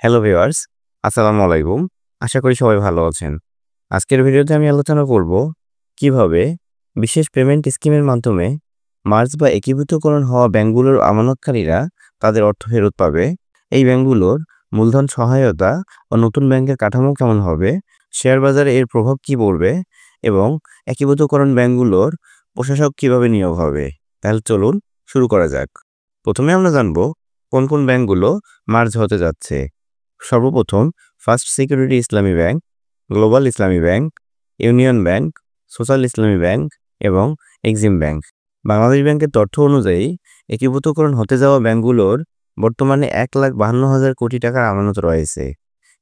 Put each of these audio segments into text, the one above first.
Hello viewers, আসসালামু আলাইকুম। আশা করি সবাই ভালো আছেন। আজকের ভিডিওতে আমি আলোচনা করব কিভাবে বিশেষ পেমেন্ট স্কিমের মাধ্যমে মার্জ বা একীভূতকরণ হওয়া ব্যাংকগুলোর আমানতকারীরা তাদের অর্থ ফেরত পাবে। এই ব্যাংকগুলোর মূলধন সহায়তা ও নতুন ব্যাংকের কাঠামো কেমন হবে, শেয়ার বাজারে এর প্রভাব কী পড়বে এবং একীভূতকরণ ব্যাংকগুলোর প্রশাসক কিভাবে নিয়োগ হবে। তাহলে চলুন শুরু করা যাক। প্রথমে আমরা জানব কোন কোন ব্যাংকগুলো মার্জ হতে যাচ্ছে। সর্বপ্রথম ফার্স্ট সিকিউরিটি ইসলামী ব্যাংক, গ্লোবাল ইসলামী ব্যাংক, ইউনিয়ন ব্যাংক, সোশ্যাল ইসলামী ব্যাংক এবং এক্সিম ব্যাংক। বাংলাদেশ ব্যাংকের তথ্য অনুযায়ী একীভূতকরণ হতে যাওয়া ব্যাংকগুলোর বর্তমানে 1,52,000 কোটি টাকার আমানত রয়েছে।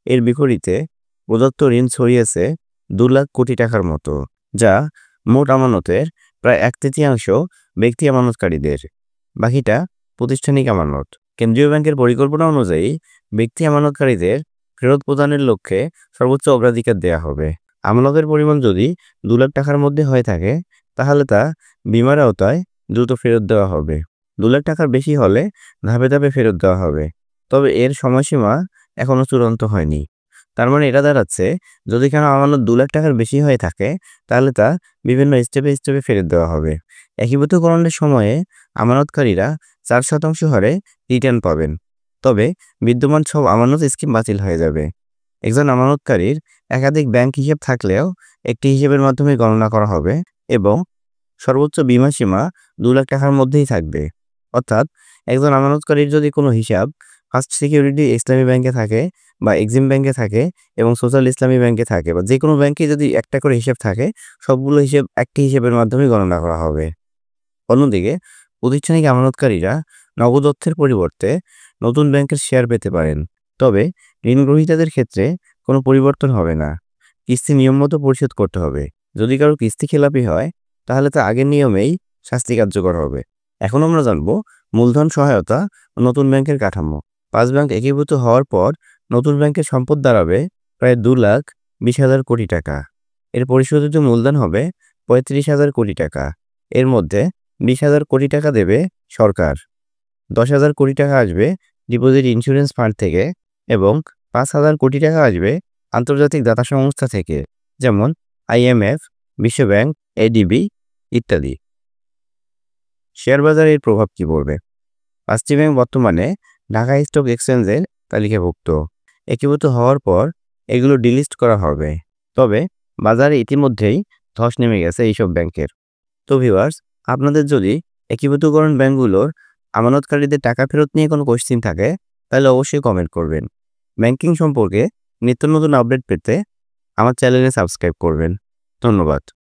এর বিপরীতে প্রদত্ত ঋণ ছড়িয়েছে 2 লাখ কোটি টাকার মতো, যা মোট আমানতের প্রায় 1/3 ব্যক্তি আমানতকারীদের, বাকিটা প্রতিষ্ঠানিক আমানত। কেন্দ্রীয় ব্যাংকের পরিকল্পনা অনুযায়ী ব্যক্তি আমানতকারীদের ফেরত প্রদানের লক্ষ্যে সর্বোচ্চ অগ্রাধিকার দেওয়া হবে। আমানতের পরিমাণ যদি 2 লাখ টাকার মধ্যে হয়ে থাকে তাহলে তা বীমার আওতায় দ্রুত ফেরত দেওয়া হবে। 2 লাখ টাকার বেশি হলে ধাপে ধাপে ফেরত দেওয়া হবে, তবে এর সময়সীমা এখনও চূড়ান্ত হয়নি। তার মানে এটা দাঁড়াচ্ছে, যদি কারো আমানত 2 লাখ টাকার বেশি হয়ে থাকে তাহলে তা বিভিন্ন স্টেপে স্টেপে ফেরত দেওয়া হবে। একীভূতকরণের সময়ে আমানতকারীরা 4% হারে রিটার্ন পাবেন, তবে বিদ্যমান সব আমানত স্কিম বাতিল হয়ে যাবে। একজন আমানতকারীর একাধিক ব্যাংক হিসেব থাকলেও একটি হিসেবের মাধ্যমে গণনা করা হবে এবং সর্বোচ্চ বীমা সীমা 2 লাখ টাকার মধ্যেই থাকবে। অর্থাৎ একজন আমানতকারীর যদি কোনো হিসাব ফার্স্ট সিকিউরিটি ইসলামী ব্যাংকে থাকে বা এক্সিম ব্যাংকে থাকে এবং সোশ্যাল ইসলামী ব্যাংকে থাকে বা যে কোনো ব্যাংকে যদি একটা করে হিসাব থাকে, সবগুলো হিসেব একটি হিসেবের মাধ্যমে গণনা করা হবে। অন্যদিকে প্রতিষ্ঠানিক আমানতকারীরা নগদ অর্থের পরিবর্তে নতুন ব্যাংকের শেয়ার পেতে পারেন, তবে ঋণ গ্রহীতাদের ক্ষেত্রে কোনো পরিবর্তন হবে না। কিস্তি নিয়মমতো পরিশোধ করতে হবে। যদি কারো কিস্তি খেলাপি হয় তাহলে তা আগের নিয়মেই শাস্তি কার্যকর হবে। এখন আমরা জানব মূলধন সহায়তা ও নতুন ব্যাংকের কাঠামো। 5 ব্যাংক একীভূত হওয়ার পর নতুন ব্যাংকের সম্পদ দাঁড়াবে প্রায় 2,20,000 কোটি টাকা। এর পরিশোধিত মূলধন হবে 35,000 কোটি টাকা। এর মধ্যে 20,000 কোটি টাকা দেবে সরকার, 10,000 কোটি টাকা আসবে ডিপোজিট ইন্স্যুরেন্স ফান্ড থেকে এবং 5,000 কোটি টাকা আসবে আন্তর্জাতিক দাতা সংস্থা থেকে, যেমন IMF, বিশ্বব্যাংক, ADB ইত্যাদি। শেয়ার বাজারে এর প্রভাব কী পড়বে? 5টি ব্যাংক বর্তমানে ঢাকা স্টক এক্সচেঞ্জের তালিকাভুক্ত। একীভূত হওয়ার পর এগুলো ডিলিস্ট করা হবে, তবে বাজারে ইতিমধ্যেই ধস নেমে গেছে এইসব ব্যাংকের। তো ভিউয়ার্স, আপনাদের যদি একীভূতকরণ ব্যাংকগুলোর আমানতকারীদের টাকা ফেরত নিয়ে কোনো কোশ্চেন থাকে তাহলে অবশ্যই কমেন্ট করবেন। ব্যাংকিং সম্পর্কে নিত্য নতুন আপডেট পেতে আমার চ্যানেলে সাবস্ক্রাইব করবেন। ধন্যবাদ।